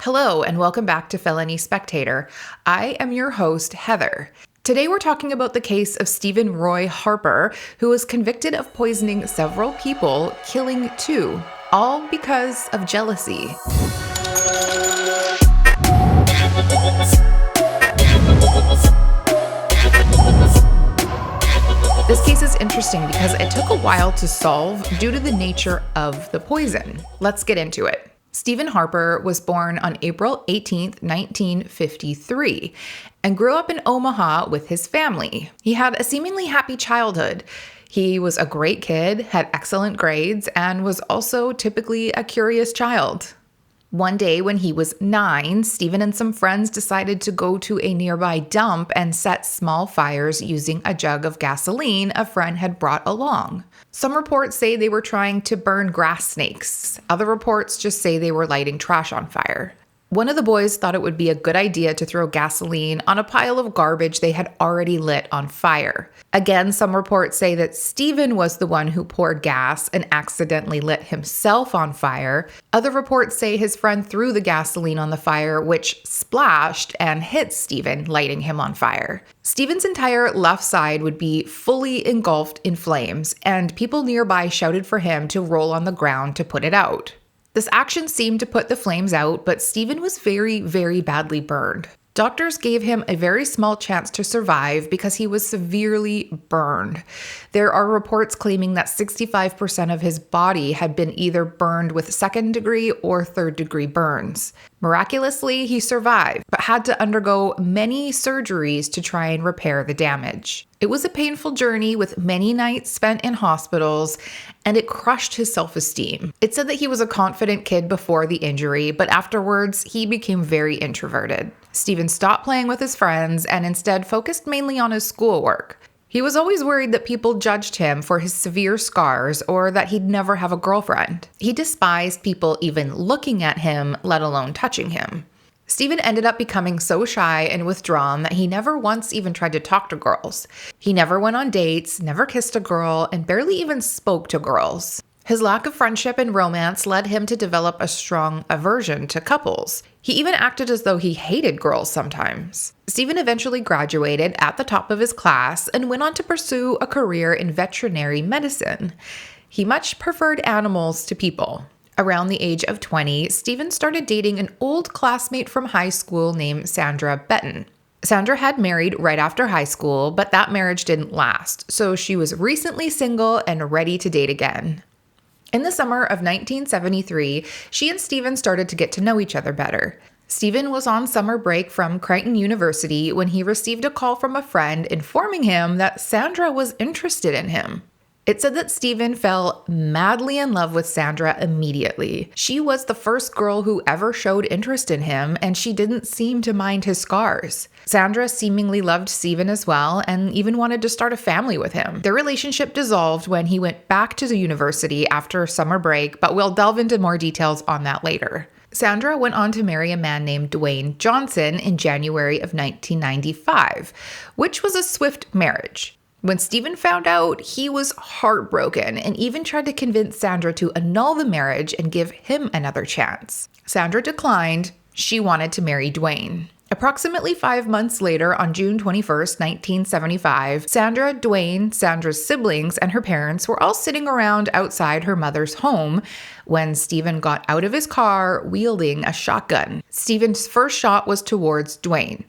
Hello, and welcome back to Felony Spectator. I am your host, Heather. Today we're talking about the case of Steven Roy Harper, who was convicted of poisoning several people, killing two, all because of jealousy. This case is interesting because it took a while to solve due to the nature of the poison. Let's get into it. Steven Harper was born on April 18, 1953, and grew up in Omaha with his family. He had a seemingly happy childhood. He was a great kid, had excellent grades, and was also typically a curious child. One day when he was 9, Steven and some friends decided to go to a nearby dump and set small fires using a jug of gasoline a friend had brought along. Some reports say they were trying to burn grass snakes. Other reports just say they were lighting trash on fire. One of the boys thought it would be a good idea to throw gasoline on a pile of garbage they had already lit on fire. Again, some reports say that Steven was the one who poured gas and accidentally lit himself on fire. Other reports say his friend threw the gasoline on the fire, which splashed and hit Steven, lighting him on fire. Steven's entire left side would be fully engulfed in flames, and people nearby shouted for him to roll on the ground to put it out. This action seemed to put the flames out, but Steven was very, very badly burned. Doctors gave him a very small chance to survive because he was severely burned. There are reports claiming that 65% of his body had been either burned with second-degree or third-degree burns. Miraculously, he survived, but had to undergo many surgeries to try and repair the damage. It was a painful journey with many nights spent in hospitals, and it crushed his self-esteem. It said that he was a confident kid before the injury, but afterwards, he became very introverted. Steven stopped playing with his friends and instead focused mainly on his schoolwork. He was always worried that people judged him for his severe scars or that he'd never have a girlfriend. He despised people even looking at him, let alone touching him. Steven ended up becoming so shy and withdrawn that he never once even tried to talk to girls. He never went on dates, never kissed a girl, and barely even spoke to girls. His lack of friendship and romance led him to develop a strong aversion to couples. He even acted as though he hated girls sometimes. Steven eventually graduated at the top of his class and went on to pursue a career in veterinary medicine. He much preferred animals to people. Around the age of 20, Steven started dating an old classmate from high school named Sandra Benton. Sandra had married right after high school, but that marriage didn't last, so she was recently single and ready to date again. In the summer of 1973, she and Steven started to get to know each other better. Steven was on summer break from Creighton University when he received a call from a friend informing him that Sandra was interested in him. It said that Steven fell madly in love with Sandra immediately. She was the first girl who ever showed interest in him, and she didn't seem to mind his scars. Sandra seemingly loved Steven as well and even wanted to start a family with him. Their relationship dissolved when he went back to the university after summer break, but we'll delve into more details on that later. Sandra went on to marry a man named Dwayne Johnson in January of 1995, which was a swift marriage. When Steven found out, he was heartbroken and even tried to convince Sandra to annul the marriage and give him another chance. Sandra declined. She wanted to marry Dwayne. Approximately 5 months later, on June 21st, 1975, Sandra, Dwayne, Sandra's siblings, and her parents were all sitting around outside her mother's home when Steven got out of his car wielding a shotgun. Steven's first shot was towards Dwayne.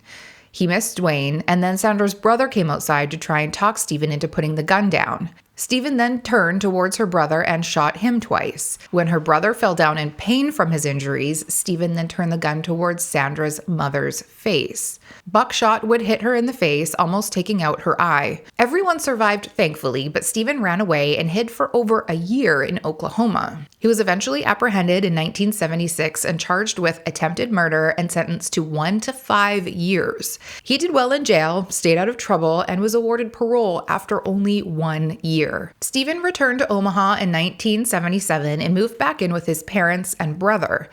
He missed Dwayne, and then Sandra's brother came outside to try and talk Steven into putting the gun down. Steven then turned towards her brother and shot him twice. When her brother fell down in pain from his injuries, Steven then turned the gun towards Sandra's mother's face. Buckshot would hit her in the face, almost taking out her eye. Everyone survived, thankfully, but Steven ran away and hid for over a year in Oklahoma. He was eventually apprehended in 1976 and charged with attempted murder and sentenced to 1 to 5 years. He did well in jail, stayed out of trouble, and was awarded parole after only 1 year. Steven returned to Omaha in 1977 and moved back in with his parents and brother.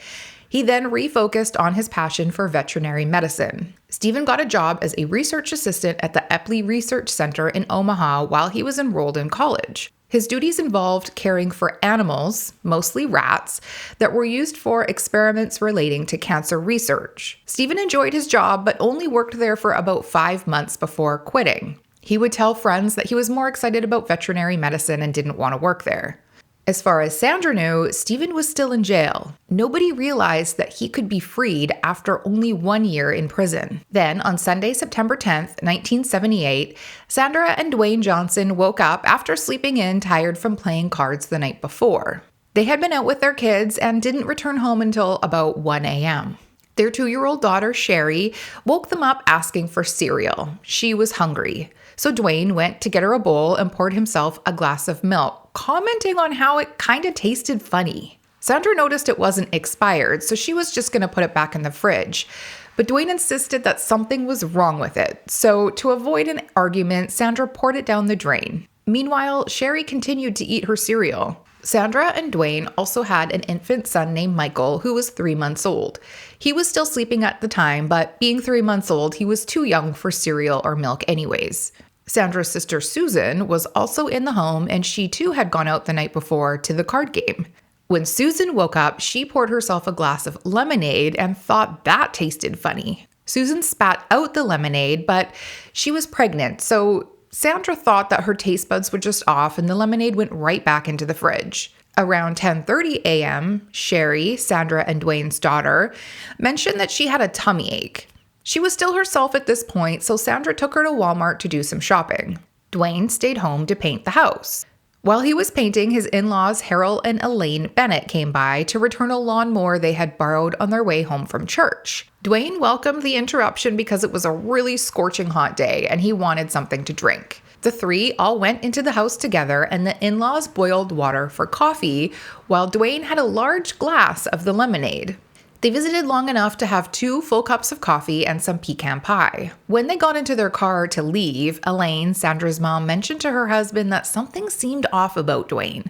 He then refocused on his passion for veterinary medicine. Steven got a job as a research assistant at the Epley Research Center in Omaha while he was enrolled in college. His duties involved caring for animals, mostly rats, that were used for experiments relating to cancer research. Steven enjoyed his job, but only worked there for about 5 months before quitting. He would tell friends that he was more excited about veterinary medicine and didn't want to work there. As far as Sandra knew, Steven was still in jail. Nobody realized that he could be freed after only 1 year in prison. Then, on Sunday, September 10th, 1978, Sandra and Dwayne Johnson woke up after sleeping in, tired from playing cards the night before. They had been out with their kids and didn't return home until about 1 a.m. Their 2-year-old daughter, Sherry, woke them up asking for cereal. She was hungry. So Dwayne went to get her a bowl and poured himself a glass of milk, commenting on how it kind of tasted funny. Sandra noticed it wasn't expired, so she was just going to put it back in the fridge. But Dwayne insisted that something was wrong with it. So to avoid an argument, Sandra poured it down the drain. Meanwhile, Sherry continued to eat her cereal. Sandra and Dwayne also had an infant son named Michael, who was 3 months old. He was still sleeping at the time, but being 3 months old, he was too young for cereal or milk anyways. Sandra's sister Susan was also in the home, and she too had gone out the night before to the card game. When Susan woke up, she poured herself a glass of lemonade and thought that tasted funny. Susan spat out the lemonade, but she was pregnant, so Sandra thought that her taste buds were just off and the lemonade went right back into the fridge. Around 10:30 a.m., Sherry, Sandra and Dwayne's daughter, mentioned that she had a tummy ache. She was still herself at this point, so Sandra took her to Walmart to do some shopping. Dwayne stayed home to paint the house. While he was painting, his in-laws Harold and Elaine Bennett came by to return a lawnmower they had borrowed on their way home from church. Dwayne welcomed the interruption because it was a really scorching hot day and he wanted something to drink. The three all went into the house together and the in-laws boiled water for coffee while Dwayne had a large glass of the lemonade. They visited long enough to have 2 full cups of coffee and some pecan pie. When they got into their car to leave, Elaine, Sandra's mom, mentioned to her husband that something seemed off about Dwayne.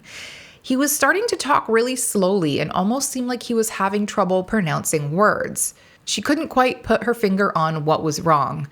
He was starting to talk really slowly and almost seemed like he was having trouble pronouncing words. She couldn't quite put her finger on what was wrong.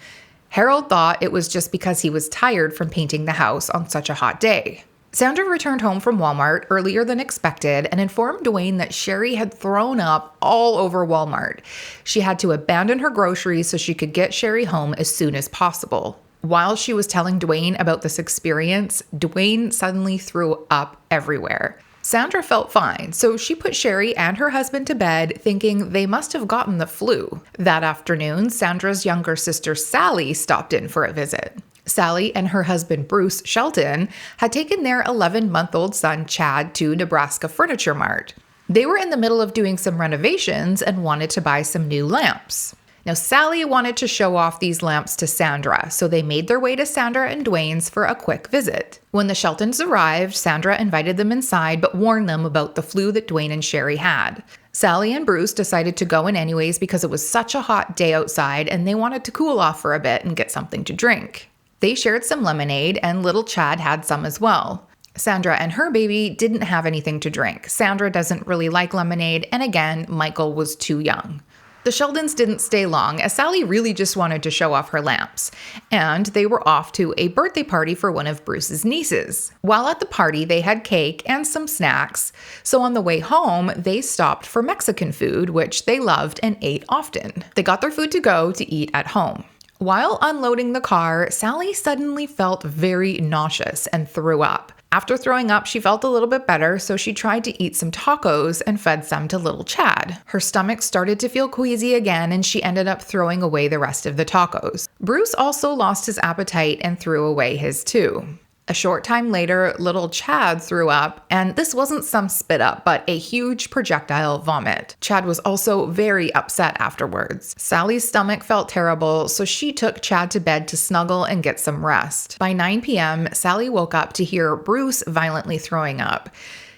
Harold thought it was just because he was tired from painting the house on such a hot day. Sandra returned home from Walmart earlier than expected and informed Dwayne that Sherry had thrown up all over Walmart. She had to abandon her groceries so she could get Sherry home as soon as possible. While she was telling Dwayne about this experience, Dwayne suddenly threw up everywhere. Sandra felt fine, so she put Sherry and her husband to bed, thinking they must have gotten the flu. That afternoon, Sandra's younger sister Sally stopped in for a visit. Sally and her husband Bruce Shelton had taken their 11-month-old son Chad to Nebraska Furniture Mart. They were in the middle of doing some renovations and wanted to buy some new lamps. Now, Sally wanted to show off these lamps to Sandra, so they made their way to Sandra and Dwayne's for a quick visit. When the Sheltons arrived, Sandra invited them inside but warned them about the flu that Dwayne and Sherry had. Sally and Bruce decided to go in anyways because it was such a hot day outside and they wanted to cool off for a bit and get something to drink. They shared some lemonade and little Chad had some as well. Sandra and her baby didn't have anything to drink. Sandra doesn't really like lemonade, and again, Michael was too young. The Sheldons didn't stay long, as Sally really just wanted to show off her lamps, and they were off to a birthday party for one of Bruce's nieces. While at the party, they had cake and some snacks, so on the way home, they stopped for Mexican food, which they loved and ate often. They got their food to go to eat at home. While unloading the car, Sally suddenly felt very nauseous and threw up. After throwing up, she felt a little bit better, so she tried to eat some tacos and fed some to little Chad. Her stomach started to feel queasy again, and she ended up throwing away the rest of the tacos. Bruce also lost his appetite and threw away his too. A short time later, little Chad threw up, and this wasn't some spit up, but a huge projectile vomit. Chad was also very upset afterwards. Sally's stomach felt terrible, so she took Chad to bed to snuggle and get some rest. By 9 p.m., Sally woke up to hear Bruce violently throwing up.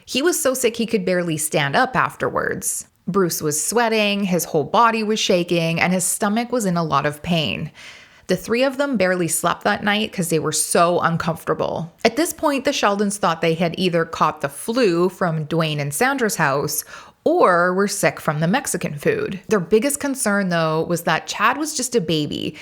He was so sick he could barely stand up afterwards. Bruce was sweating, his whole body was shaking, and his stomach was in a lot of pain. The three of them barely slept that night because they were so uncomfortable. At this point, the Sheldons thought they had either caught the flu from Dwayne and Sandra's house, or were sick from the Mexican food. Their biggest concern, though, was that Chad was just a baby,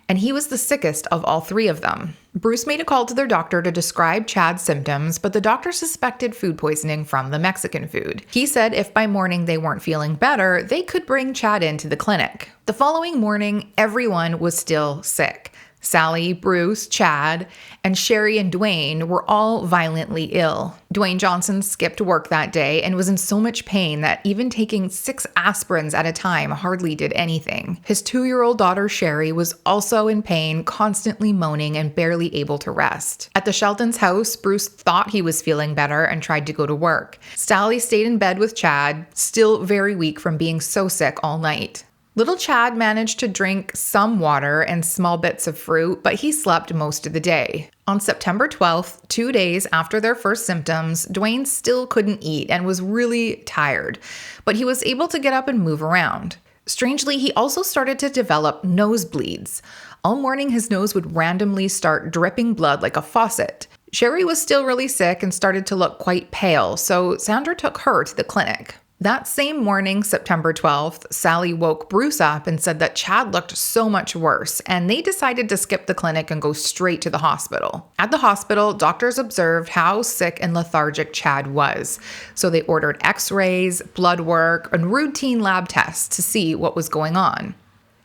and he was the sickest of all three of them. Bruce made a call to their doctor to describe Chad's symptoms, but the doctor suspected food poisoning from the Mexican food. He said if by morning they weren't feeling better, they could bring Chad into the clinic. The following morning, everyone was still sick. Sally, Bruce, Chad, and Sherry and Dwayne were all violently ill. Dwayne Johnson skipped work that day and was in so much pain that even taking 6 aspirins at a time hardly did anything. His 2-year-old daughter Sherry was also in pain, constantly moaning and barely able to rest. At the Sheltons' house, Bruce thought he was feeling better and tried to go to work. Sally stayed in bed with Chad, still very weak from being so sick all night. Little Chad managed to drink some water and small bits of fruit, but he slept most of the day. On September 12th, 2 days after their first symptoms, Dwayne still couldn't eat and was really tired, but he was able to get up and move around. Strangely, he also started to develop nosebleeds. All morning, his nose would randomly start dripping blood like a faucet. Sherry was still really sick and started to look quite pale, so Sandra took her to the clinic. That same morning, September 12th, Sally woke Bruce up and said that Chad looked so much worse, and they decided to skip the clinic and go straight to the hospital. At the hospital, doctors observed how sick and lethargic Chad was, so they ordered x-rays, blood work, and routine lab tests to see what was going on.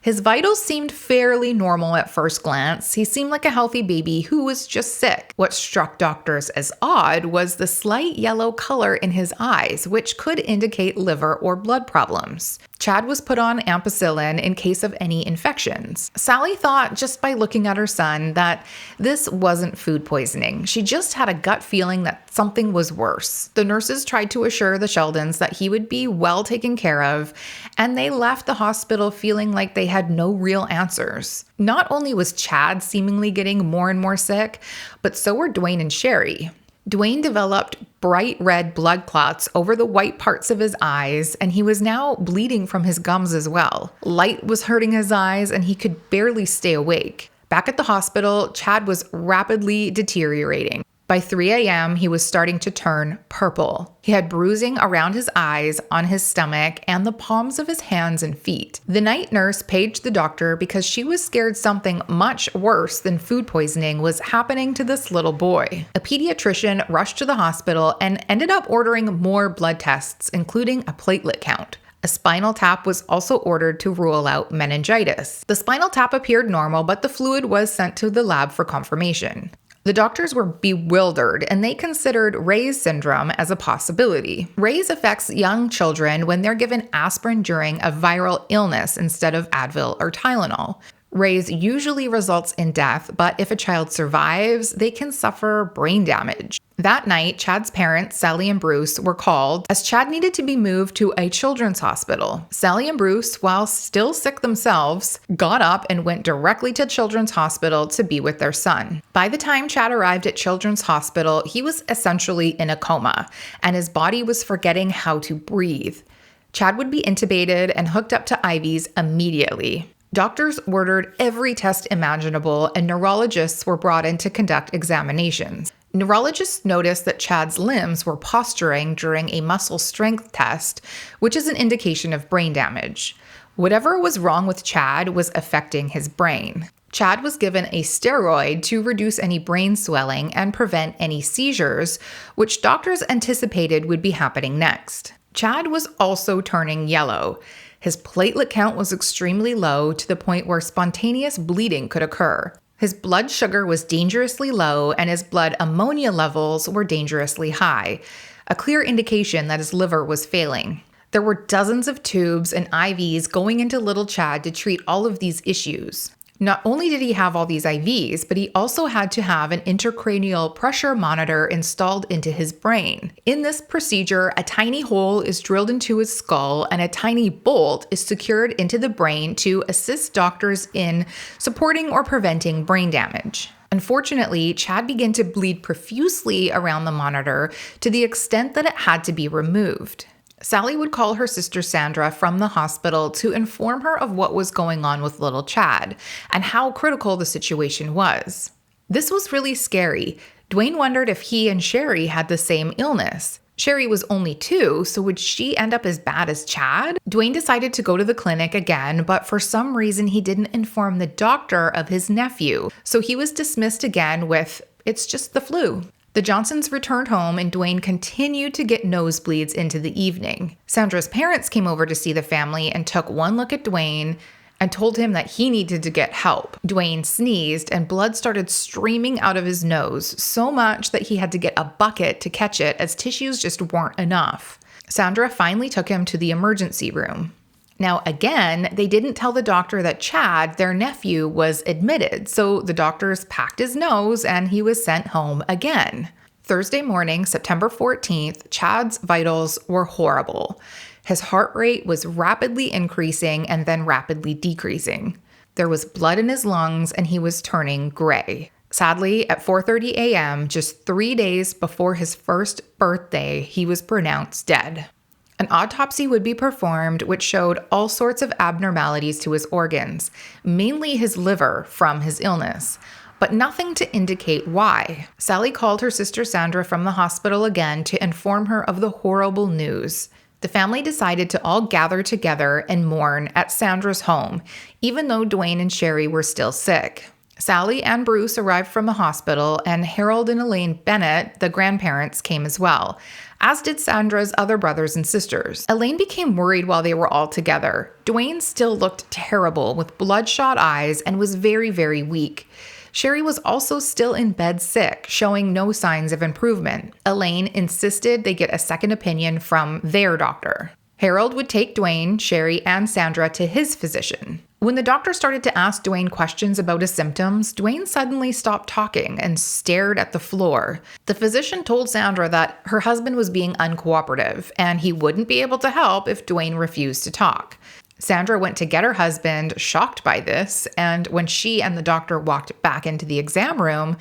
His vitals seemed fairly normal at first glance. He seemed like a healthy baby who was just sick. What struck doctors as odd was the slight yellow color in his eyes, which could indicate liver or blood problems. Chad was put on ampicillin in case of any infections. Sally thought, just by looking at her son, that this wasn't food poisoning. She just had a gut feeling that something was worse. The nurses tried to assure the Sheldons that he would be well taken care of, and they left the hospital feeling like they had no real answers. Not only was Chad seemingly getting more and more sick, but so were Dwayne and Sherry. Dwayne developed bright red blood clots over the white parts of his eyes, and he was now bleeding from his gums as well. Light was hurting his eyes, and he could barely stay awake. Back at the hospital, Chad was rapidly deteriorating. By 3 a.m., he was starting to turn purple. He had bruising around his eyes, on his stomach, and the palms of his hands and feet. The night nurse paged the doctor because she was scared something much worse than food poisoning was happening to this little boy. A pediatrician rushed to the hospital and ended up ordering more blood tests, including a platelet count. A spinal tap was also ordered to rule out meningitis. The spinal tap appeared normal, but the fluid was sent to the lab for confirmation. The doctors were bewildered, and they considered Ray's syndrome as a possibility. Ray's affects young children when they're given aspirin during a viral illness instead of Advil or Tylenol. Ray's usually results in death, but if a child survives, they can suffer brain damage. That night, Chad's parents, Sally and Bruce, were called as Chad needed to be moved to a children's hospital. Sally and Bruce, while still sick themselves, got up and went directly to Children's Hospital to be with their son. By the time Chad arrived at Children's Hospital, he was essentially in a coma, and his body was forgetting how to breathe. Chad would be intubated and hooked up to IVs immediately. Doctors ordered every test imaginable, and neurologists were brought in to conduct examinations. Neurologists noticed that Chad's limbs were posturing during a muscle strength test, which is an indication of brain damage. Whatever was wrong with Chad was affecting his brain. Chad was given a steroid to reduce any brain swelling and prevent any seizures, which doctors anticipated would be happening next. Chad was also turning yellow. His platelet count was extremely low to the point where spontaneous bleeding could occur. His blood sugar was dangerously low, and his blood ammonia levels were dangerously high, a clear indication that his liver was failing. There were dozens of tubes and IVs going into little Chad to treat all of these issues. Not only did he have all these IVs, but he also had to have an intracranial pressure monitor installed into his brain. In this procedure, a tiny hole is drilled into his skull and a tiny bolt is secured into the brain to assist doctors in supporting or preventing brain damage. Unfortunately, Chad began to bleed profusely around the monitor to the extent that it had to be removed. Sally would call her sister Sandra from the hospital to inform her of what was going on with little Chad and how critical the situation was. This was really scary. Dwayne wondered if he and Sherry had the same illness. Sherry was only 2, so would she end up as bad as Chad? Dwayne decided to go to the clinic again, but for some reason he didn't inform the doctor of his nephew, so he was dismissed again with, "It's just the flu." The Johnsons returned home and Dwayne continued to get nosebleeds into the evening. Sandra's parents came over to see the family and took one look at Dwayne and told him that he needed to get help. Dwayne sneezed and blood started streaming out of his nose, so much that he had to get a bucket to catch it as tissues just weren't enough. Sandra finally took him to the emergency room. Now, again, they didn't tell the doctor that Chad, their nephew, was admitted, so the doctors packed his nose and he was sent home again. Thursday morning, September 14th, Chad's vitals were horrible. His heart rate was rapidly increasing and then rapidly decreasing. There was blood in his lungs and he was turning gray. Sadly, at 4:30 a.m., just 3 days before his first birthday, he was pronounced dead. An autopsy would be performed, which showed all sorts of abnormalities to his organs, mainly his liver from his illness, but nothing to indicate why. Sally called her sister Sandra from the hospital again to inform her of the horrible news. The family decided to all gather together and mourn at Sandra's home, even though Dwayne and Sherry were still sick. Sally and Bruce arrived from the hospital, and Harold and Elaine Bennett, the grandparents, came as well, as did Sandra's other brothers and sisters. Elaine became worried while they were all together. Dwayne still looked terrible with bloodshot eyes and was very, very weak. Sherry was also still in bed sick, showing no signs of improvement. Elaine insisted they get a second opinion from their doctor. Harold would take Dwayne, Sherry, and Sandra to his physician. When the doctor started to ask Dwayne questions about his symptoms, Dwayne suddenly stopped talking and stared at the floor. The physician told Sandra that her husband was being uncooperative and he wouldn't be able to help if Dwayne refused to talk. Sandra went to get her husband, shocked by this, and when she and the doctor walked back into the exam room,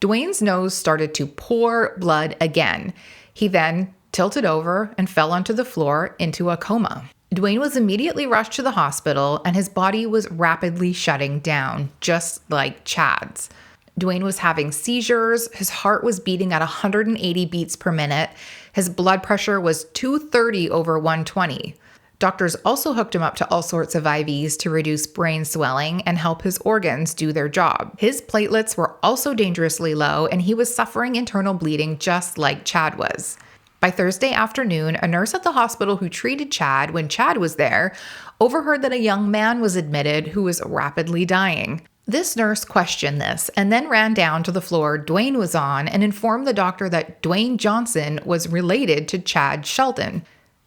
Dwayne's nose started to pour blood again. He then tilted over and fell onto the floor into a coma. Dwayne was immediately rushed to the hospital and his body was rapidly shutting down, just like Chad's. Dwayne was having seizures, his heart was beating at 180 beats per minute, his blood pressure was 230 over 120. Doctors also hooked him up to all sorts of IVs to reduce brain swelling and help his organs do their job. His platelets were also dangerously low and he was suffering internal bleeding just like Chad was. By Thursday afternoon, a nurse at the hospital who treated Chad when Chad was there overheard that a young man was admitted who was rapidly dying. This nurse questioned this and then ran down to the floor Dwayne was on and informed the doctor that Dwayne Johnson was related to Chad Shelton.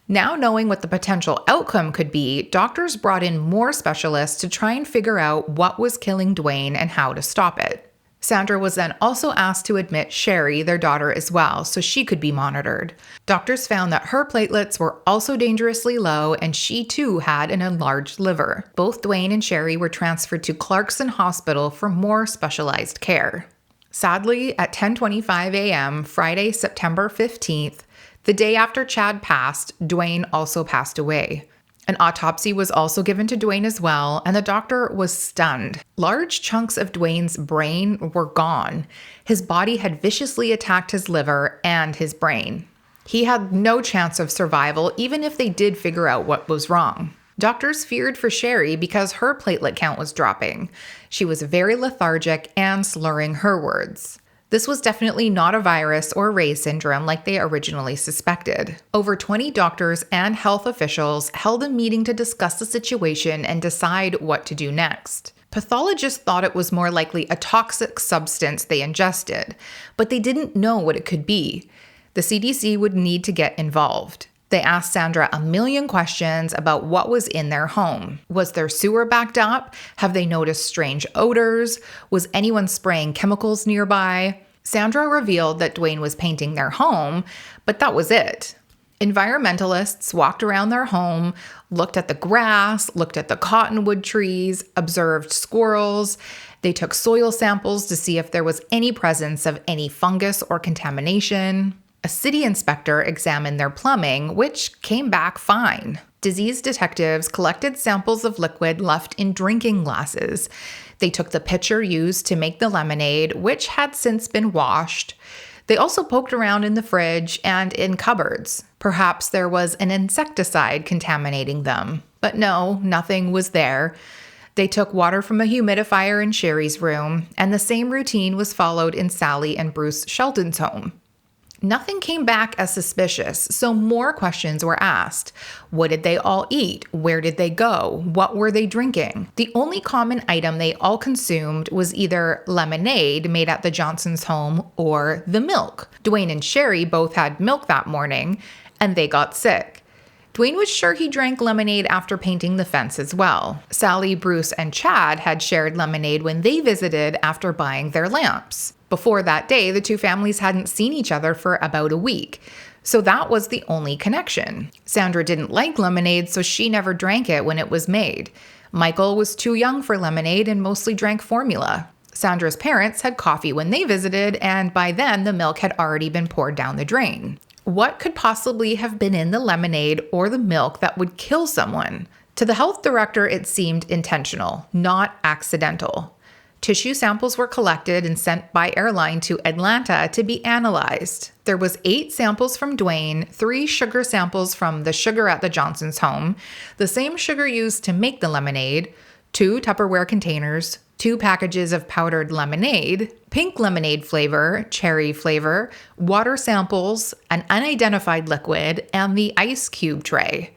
Now knowing what the potential outcome could be, doctors brought in more specialists to try and figure out what was killing Dwayne and how to stop it. Sandra was then also asked to admit Sherry, their daughter, as well, so she could be monitored. Doctors found that her platelets were also dangerously low and she too had an enlarged liver. Both Dwayne and Sherry were transferred to Clarkson Hospital for more specialized care. Sadly, at 10:25 a.m., Friday, September 15th, the day after Chad passed, Dwayne also passed away. An autopsy was also given to Dwayne as well, and the doctor was stunned. Large chunks of Dwayne's brain were gone. His body had viciously attacked his liver and his brain. He had no chance of survival, even if they did figure out what was wrong. Doctors feared for Sherry because her platelet count was dropping. She was very lethargic and slurring her words. This was definitely not a virus or Ray's syndrome like they originally suspected. Over 20 doctors and health officials held a meeting to discuss the situation and decide what to do next. Pathologists thought it was more likely a toxic substance they ingested, but they didn't know what it could be. The CDC would need to get involved. They asked Sandra a million questions about what was in their home. Was their sewer backed up? Have they noticed strange odors? Was anyone spraying chemicals nearby? Sandra revealed that Dwayne was painting their home, but that was it. Environmentalists walked around their home, looked at the grass, looked at the cottonwood trees, observed squirrels. They took soil samples to see if there was any presence of any fungus or contamination. A city inspector examined their plumbing, which came back fine. Disease detectives collected samples of liquid left in drinking glasses. They took the pitcher used to make the lemonade, which had since been washed. They also poked around in the fridge and in cupboards. Perhaps there was an insecticide contaminating them. But no, nothing was there. They took water from a humidifier in Sherry's room, and the same routine was followed in Sally and Bruce Shelton's home. Nothing came back as suspicious, so more questions were asked. What did they all eat? Where did they go? What were they drinking? The only common item they all consumed was either lemonade made at the Johnsons' home or the milk. Dwayne and Sherry both had milk that morning, and they got sick. Dwayne was sure he drank lemonade after painting the fence as well. Sally, Bruce, and Chad had shared lemonade when they visited after buying their lamps. Before that day, the two families hadn't seen each other for about a week, so that was the only connection. Sandra didn't like lemonade, so she never drank it when it was made. Michael was too young for lemonade and mostly drank formula. Sandra's parents had coffee when they visited, and by then the milk had already been poured down the drain. What could possibly have been in the lemonade or the milk that would kill someone? To the health director, it seemed intentional, not accidental. Tissue samples were collected and sent by airline to Atlanta to be analyzed. There was 8 samples from Dwayne, 3 sugar samples from the sugar at the Johnsons' home, the same sugar used to make the lemonade, 2 Tupperware containers, 2 packages of powdered lemonade, pink lemonade flavor, cherry flavor, water samples, an unidentified liquid, and the ice cube tray.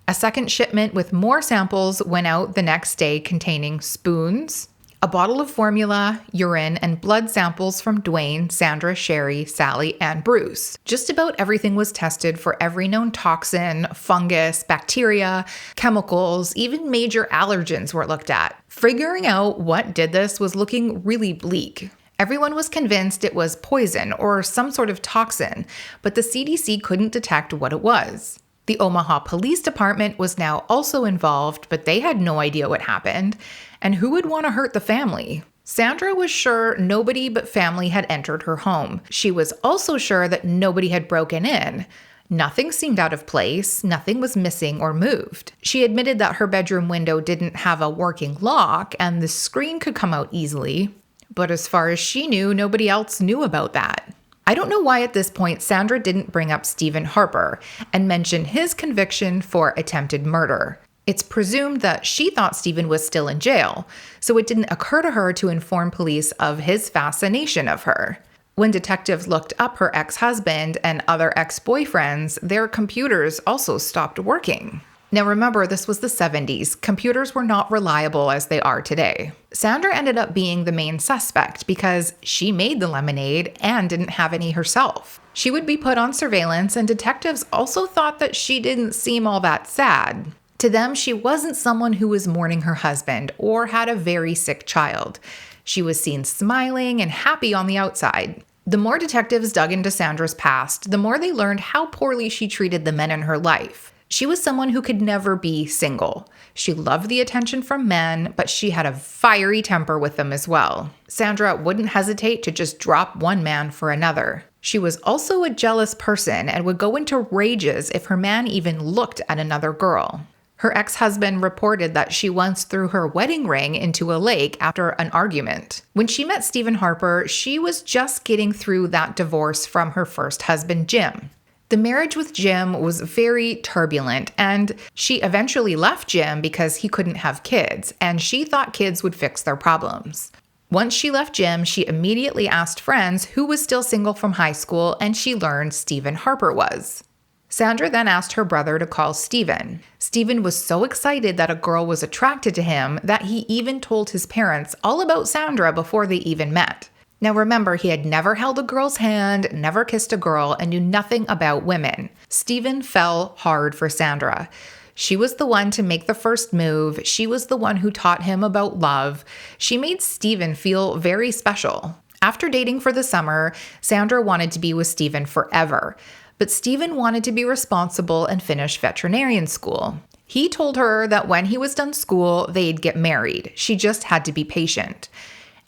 A second shipment with more samples went out the next day containing spoons, a bottle of formula, urine, and blood samples from Dwayne, Sandra, Sherry, Sally, and Bruce. Just about everything was tested for every known toxin, fungus, bacteria, chemicals, even major allergens were looked at. Figuring out what did this was looking really bleak. Everyone was convinced it was poison or some sort of toxin, but the CDC couldn't detect what it was. The Omaha Police Department was now also involved, but they had no idea what happened. And who would want to hurt the family? Sandra was sure nobody but family had entered her home. She was also sure that nobody had broken in. Nothing seemed out of place. Nothing was missing or moved. She admitted that her bedroom window didn't have a working lock and the screen could come out easily. But as far as she knew, nobody else knew about that. I don't know why at this point Sandra didn't bring up Steven Harper and mention his conviction for attempted murder. It's presumed that she thought Steven was still in jail, so it didn't occur to her to inform police of his fascination of her. When detectives looked up her ex-husband and other ex-boyfriends, their computers also stopped working. Now remember, this was the 70s. Computers were not reliable as they are today. Sandra ended up being the main suspect because she made the lemonade and didn't have any herself. She would be put on surveillance, and detectives also thought that she didn't seem all that sad. To them, she wasn't someone who was mourning her husband or had a very sick child. She was seen smiling and happy on the outside. The more detectives dug into Sandra's past, the more they learned how poorly she treated the men in her life. She was someone who could never be single. She loved the attention from men, but she had a fiery temper with them as well. Sandra wouldn't hesitate to just drop one man for another. She was also a jealous person and would go into rages if her man even looked at another girl. Her ex-husband reported that she once threw her wedding ring into a lake after an argument. When she met Steven Harper, she was just getting through that divorce from her first husband, Jim. The marriage with Jim was very turbulent, and she eventually left Jim because he couldn't have kids, and she thought kids would fix their problems. Once she left Jim, she immediately asked friends who was still single from high school, and she learned Steven Harper was. Sandra then asked her brother to call Steven. Steven was so excited that a girl was attracted to him that he even told his parents all about Sandra before they even met. Now remember, he had never held a girl's hand, never kissed a girl, and knew nothing about women. Steven fell hard for Sandra. She was the one to make the first move. She was the one who taught him about love. She made Steven feel very special. After dating for the summer, Sandra wanted to be with Steven forever. But Steven wanted to be responsible and finish veterinarian school. He told her that when he was done school, they'd get married. She just had to be patient.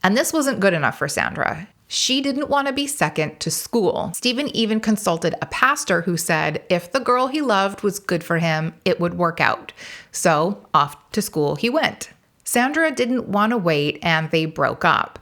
And this wasn't good enough for Sandra. She didn't want to be second to school. Steven even consulted a pastor who said if the girl he loved was good for him, it would work out. So off to school he went. Sandra didn't want to wait, and they broke up.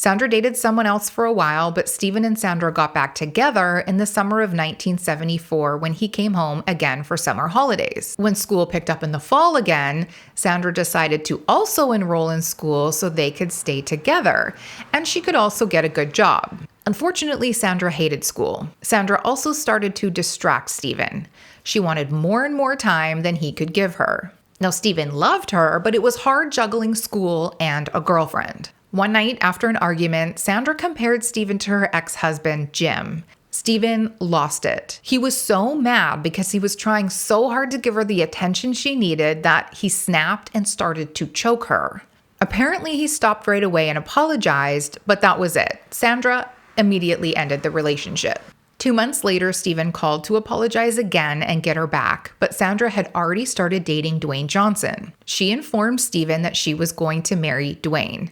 Sandra dated someone else for a while, but Steven and Sandra got back together in the summer of 1974 when he came home again for summer holidays. When school picked up in the fall again, Sandra decided to also enroll in school so they could stay together, and she could also get a good job. Unfortunately, Sandra hated school. Sandra also started to distract Steven. She wanted more and more time than he could give her. Now, Steven loved her, but it was hard juggling school and a girlfriend. One night after an argument, Sandra compared Steven to her ex-husband, Jim. Steven lost it. He was so mad because he was trying so hard to give her the attention she needed that he snapped and started to choke her. Apparently, he stopped right away and apologized, but that was it. Sandra immediately ended the relationship. 2 months later, Steven called to apologize again and get her back, but Sandra had already started dating Dwayne Johnson. She informed Steven that she was going to marry Dwayne.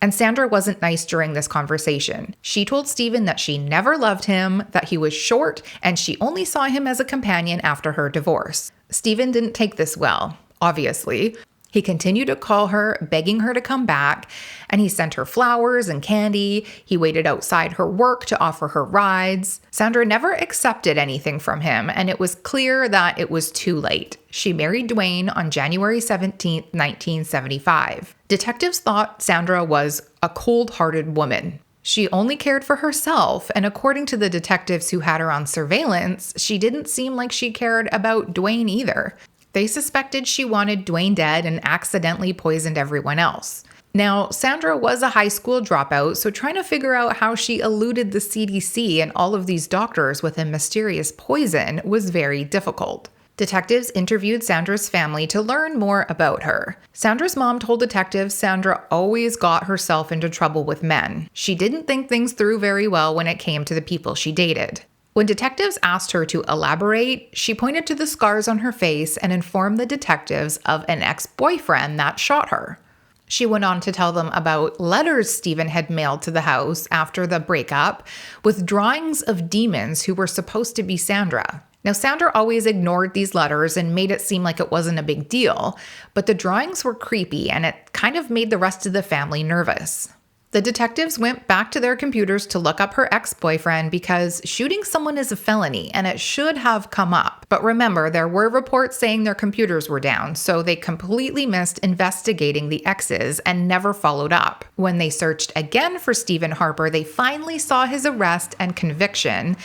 And Sandra wasn't nice during this conversation. She told Steven that she never loved him, that he was short, and she only saw him as a companion after her divorce. Steven didn't take this well, obviously. He continued to call her, begging her to come back, and he sent her flowers and candy. He waited outside her work to offer her rides. Sandra never accepted anything from him, and it was clear that it was too late. She married Dwayne on January 17, 1975. Detectives thought Sandra was a cold-hearted woman. She only cared for herself, and according to the detectives who had her on surveillance, she didn't seem like she cared about Dwayne either. They suspected she wanted Dwayne dead and accidentally poisoned everyone else. Now, Sandra was a high school dropout, so trying to figure out how she eluded the CDC and all of these doctors with a mysterious poison was very difficult. Detectives interviewed Sandra's family to learn more about her. Sandra's mom told detectives Sandra always got herself into trouble with men. She didn't think things through very well when it came to the people she dated. When detectives asked her to elaborate, she pointed to the scars on her face and informed the detectives of an ex-boyfriend that shot her. She went on to tell them about letters Steven had mailed to the house after the breakup with drawings of demons who were supposed to be Sandra. Now, Sandra always ignored these letters and made it seem like it wasn't a big deal, but the drawings were creepy and it kind of made the rest of the family nervous. The detectives went back to their computers to look up her ex-boyfriend because shooting someone is a felony and it should have come up. But remember, there were reports saying their computers were down, so they completely missed investigating the exes and never followed up. When they searched again for Steven Harper, they finally saw his arrest and conviction,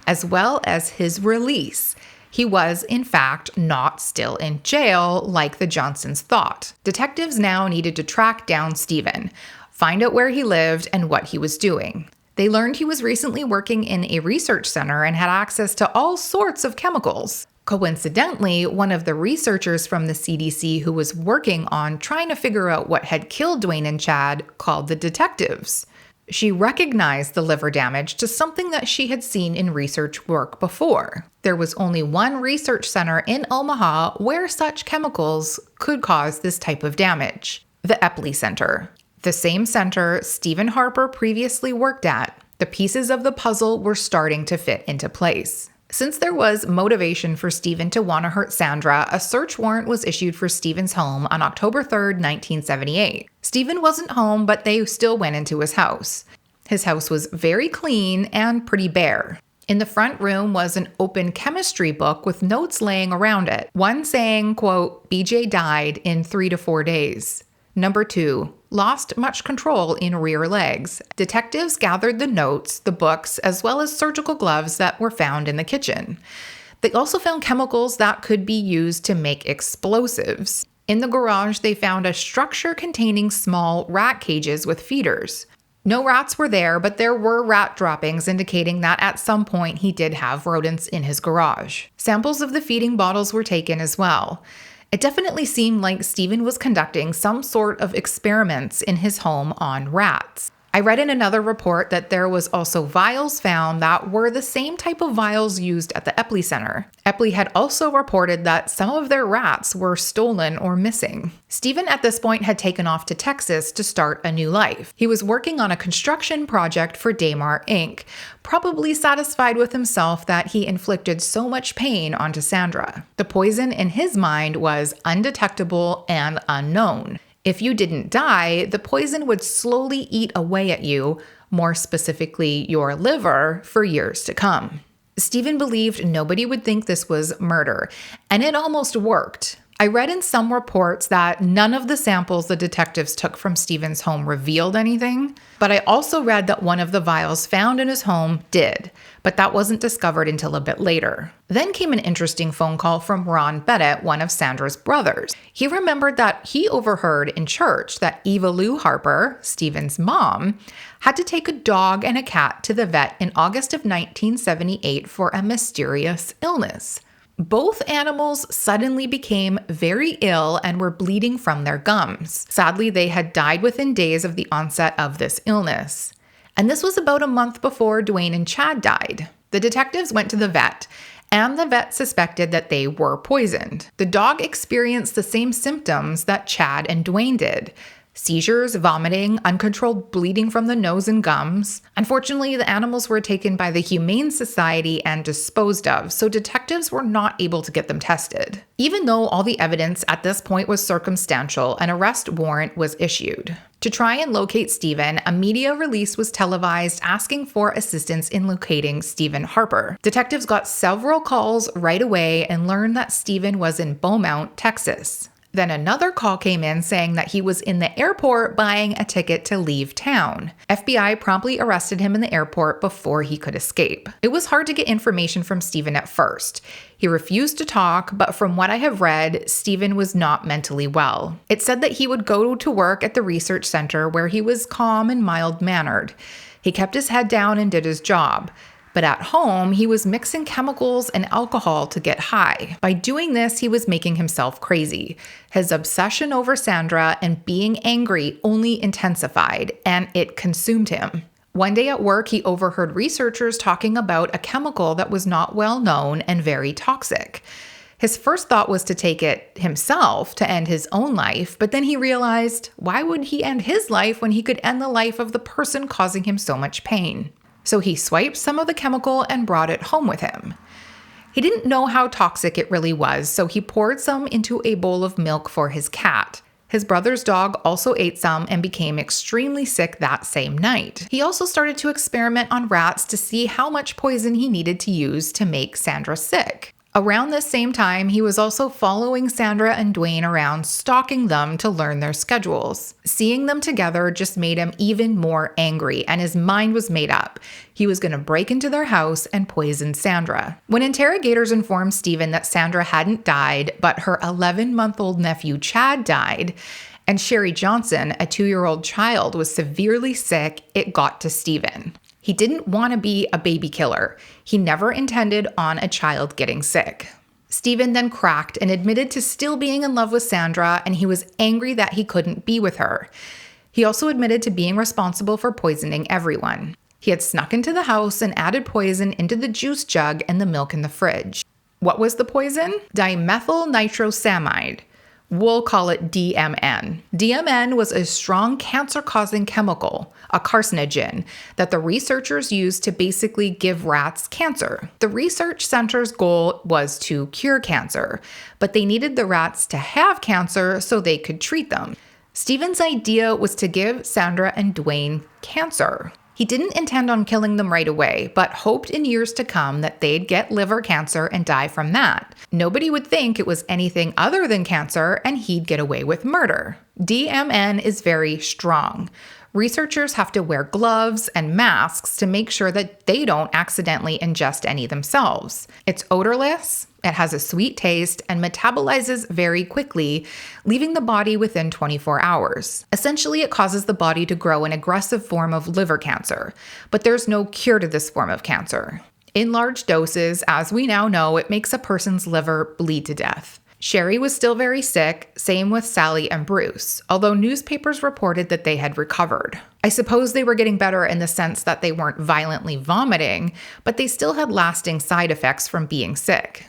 as well as his release. He was, in fact, not still in jail like the Johnsons thought. Detectives now needed to track down Steven, find out where he lived and what he was doing. They learned he was recently working in a research center and had access to all sorts of chemicals. Coincidentally, one of the researchers from the CDC who was working on trying to figure out what had killed Dwayne and Chad called the detectives. She recognized the liver damage to something that she had seen in research work before. There was only one research center in Omaha where such chemicals could cause this type of damage: the Epley Center. The same center Steven Harper previously worked at. The pieces of the puzzle were starting to fit into place. Since there was motivation for Steven to want to hurt Sandra, a search warrant was issued for Steven's home on October 3rd, 1978. Steven wasn't home, but they still went into his house. His house was very clean and pretty bare. In the front room was an open chemistry book with notes laying around it. One saying, quote, "BJ died in 3 to 4 days. Number 2, lost much control in rear legs." Detectives gathered the notes, the books, as well as surgical gloves that were found in the kitchen. They also found chemicals that could be used to make explosives. In the garage, they found a structure containing small rat cages with feeders. No rats were there, but there were rat droppings indicating that at some point he did have rodents in his garage. Samples of the feeding bottles were taken as well. It definitely seemed like Steven was conducting some sort of experiments in his home on rats. I read in another report that there was also vials found that were the same type of vials used at the Epley Center. Epley had also reported that some of their rats were stolen or missing. Steven at this point had taken off to Texas to start a new life. He was working on a construction project for Daymar Inc., probably satisfied with himself that he inflicted so much pain onto Sandra. The poison in his mind was undetectable and unknown. If you didn't die, the poison would slowly eat away at you, more specifically your liver, for years to come. Steven believed nobody would think this was murder, and it almost worked. I read in some reports that none of the samples the detectives took from Steven's home revealed anything, but I also read that one of the vials found in his home did, but that wasn't discovered until a bit later. Then came an interesting phone call from Ron Bennett, one of Sandra's brothers. He remembered that he overheard in church that Eva Lou Harper, Steven's mom, had to take a dog and a cat to the vet in August of 1978 for a mysterious illness. Both animals suddenly became very ill and were bleeding from their gums. Sadly, they had died within days of the onset of this illness. And this was about a month before Dwayne and Chad died. The detectives went to the vet, and the vet suspected that they were poisoned. The dog experienced the same symptoms that Chad and Dwayne did: seizures, vomiting, uncontrolled bleeding from the nose and gums. Unfortunately, the animals were taken by the Humane Society and disposed of, so detectives were not able to get them tested. Even though all the evidence at this point was circumstantial, an arrest warrant was issued. To try and locate Steven, a media release was televised asking for assistance in locating Steven Harper. Detectives got several calls right away and learned that Steven was in Beaumont, Texas. Then another call came in saying that he was in the airport buying a ticket to leave town. FBI promptly arrested him in the airport before he could escape. It was hard to get information from Steven at first. He refused to talk, but from what I have read, Steven was not mentally well. It said that he would go to work at the research center where he was calm and mild-mannered. He kept his head down and did his job. But at home, he was mixing chemicals and alcohol to get high. By doing this, he was making himself crazy. His obsession over Sandra and being angry only intensified, and it consumed him. One day at work, he overheard researchers talking about a chemical that was not well known and very toxic. His first thought was to take it himself to end his own life, but then he realized, why would he end his life when he could end the life of the person causing him so much pain? So he swiped some of the chemical and brought it home with him. He didn't know how toxic it really was, so he poured some into a bowl of milk for his cat. His brother's dog also ate some and became extremely sick that same night. He also started to experiment on rats to see how much poison he needed to use to make Sandra sick. Around this same time, he was also following Sandra and Dwayne around, stalking them to learn their schedules. Seeing them together just made him even more angry, and his mind was made up. He was going to break into their house and poison Sandra. When interrogators informed Steven that Sandra hadn't died, but her 11-month-old nephew Chad died, and Sherry Johnson, a 2-year-old child, was severely sick, it got to Steven. He didn't want to be a baby killer. He never intended on a child getting sick. Steven then cracked and admitted to still being in love with Sandra, and he was angry that he couldn't be with her. He also admitted to being responsible for poisoning everyone. He had snuck into the house and added poison into the juice jug and the milk in the fridge. What was the poison? Dimethyl nitrosamide. We'll call it DMN. DMN was a strong cancer-causing chemical, a carcinogen, that the researchers used to basically give rats cancer. The research center's goal was to cure cancer, but they needed the rats to have cancer so they could treat them. Steven's idea was to give Sandra and Dwayne cancer. He didn't intend on killing them right away, but hoped in years to come that they'd get liver cancer and die from that. Nobody would think it was anything other than cancer, and he'd get away with murder. DMN is very strong. Researchers have to wear gloves and masks to make sure that they don't accidentally ingest any themselves. It's odorless, it has a sweet taste, and metabolizes very quickly, leaving the body within 24 hours. Essentially, it causes the body to grow an aggressive form of liver cancer, but there's no cure to this form of cancer. In large doses, as we now know, it makes a person's liver bleed to death. Sherry was still very sick, same with Sally and Bruce, although newspapers reported that they had recovered. I suppose they were getting better in the sense that they weren't violently vomiting, but they still had lasting side effects from being sick.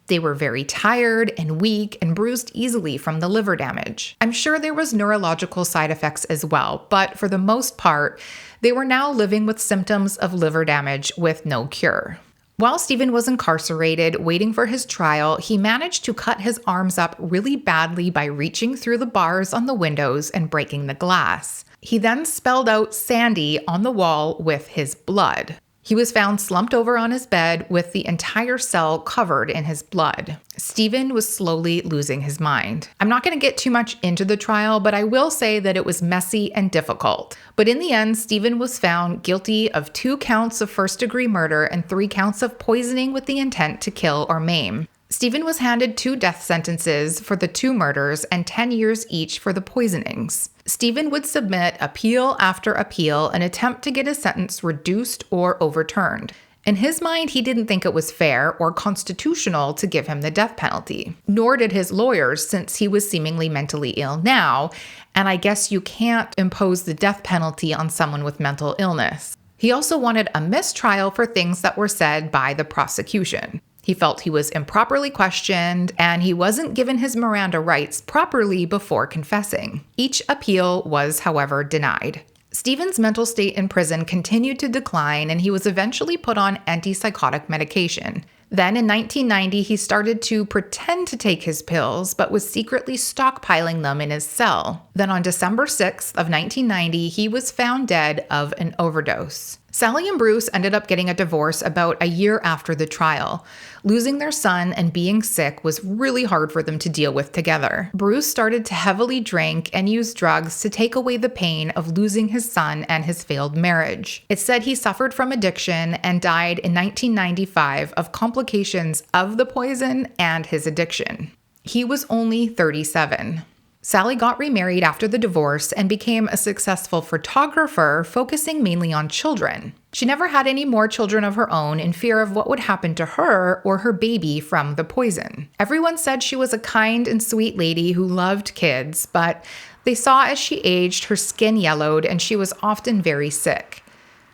They were very tired and weak and bruised easily from the liver damage. I'm sure there was neurological side effects as well, but for the most part, they were now living with symptoms of liver damage with no cure. While Steven was incarcerated, waiting for his trial, he managed to cut his arms up really badly by reaching through the bars on the windows and breaking the glass. He then spelled out Sandy on the wall with his blood. He was found slumped over on his bed with the entire cell covered in his blood. Steven was slowly losing his mind. I'm not going to get too much into the trial, but I will say that it was messy and difficult. But in the end, Steven was found guilty of 2 counts of first-degree murder and 3 counts of poisoning with the intent to kill or maim. Steven was handed 2 death sentences for the 2 murders and 10 years each for the poisonings. Steven would submit appeal after appeal and attempt to get his sentence reduced or overturned. In his mind, he didn't think it was fair or constitutional to give him the death penalty. Nor did his lawyers, since he was seemingly mentally ill now, and I guess you can't impose the death penalty on someone with mental illness. He also wanted a mistrial for things that were said by the prosecution. He felt he was improperly questioned, and he wasn't given his Miranda rights properly before confessing. Each appeal was, however, denied. Steven's mental state in prison continued to decline, and he was eventually put on antipsychotic medication. Then in 1990, he started to pretend to take his pills, but was secretly stockpiling them in his cell. Then on December 6th of 1990, he was found dead of an overdose. Sally and Bruce ended up getting a divorce about a year after the trial. Losing their son and being sick was really hard for them to deal with together. Bruce started to heavily drink and use drugs to take away the pain of losing his son and his failed marriage. It's said he suffered from addiction and died in 1995 of complications of the poison and his addiction. He was only 37. Sally got remarried after the divorce and became a successful photographer, focusing mainly on children. She never had any more children of her own in fear of what would happen to her or her baby from the poison. Everyone said she was a kind and sweet lady who loved kids, but they saw as she aged, her skin yellowed and she was often very sick.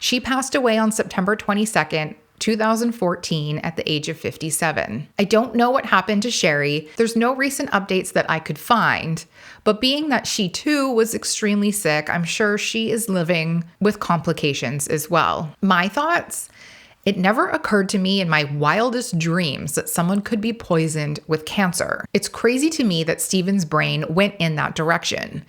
She passed away on September 22nd, 2014 at the age of 57. I don't know what happened to Sherry. There's no recent updates that I could find, but being that she too was extremely sick, I'm sure she is living with complications as well. My thoughts? It never occurred to me in my wildest dreams that someone could be poisoned with cancer. It's crazy to me that Steven's brain went in that direction,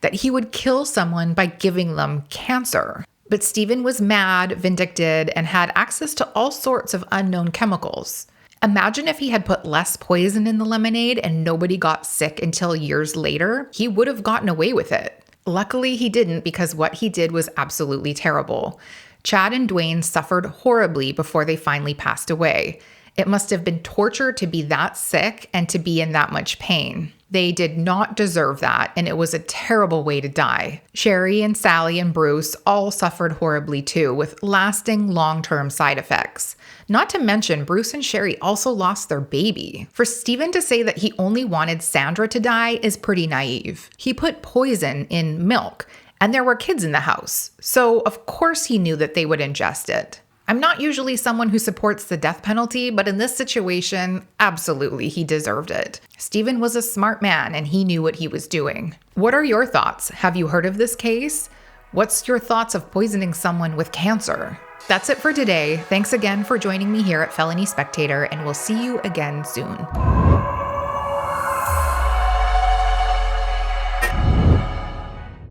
that he would kill someone by giving them cancer. But Steven was mad, vindictive, and had access to all sorts of unknown chemicals. Imagine if he had put less poison in the lemonade and nobody got sick until years later. He would have gotten away with it. Luckily, he didn't, because what he did was absolutely terrible. Chad and Dwayne suffered horribly before they finally passed away. It must have been torture to be that sick and to be in that much pain. They did not deserve that, and it was a terrible way to die. Sherry and Sally and Bruce all suffered horribly too, with lasting long-term side effects. Not to mention, Bruce and Sherry also lost their baby. For Steven to say that he only wanted Sandra to die is pretty naive. He put poison in milk, and there were kids in the house, so of course he knew that they would ingest it. I'm not usually someone who supports the death penalty, but in this situation, absolutely, he deserved it. Steven was a smart man and he knew what he was doing. What are your thoughts? Have you heard of this case? What's your thoughts of poisoning someone with cancer? That's it for today. Thanks again for joining me here at Felony Spectator, and we'll see you again soon.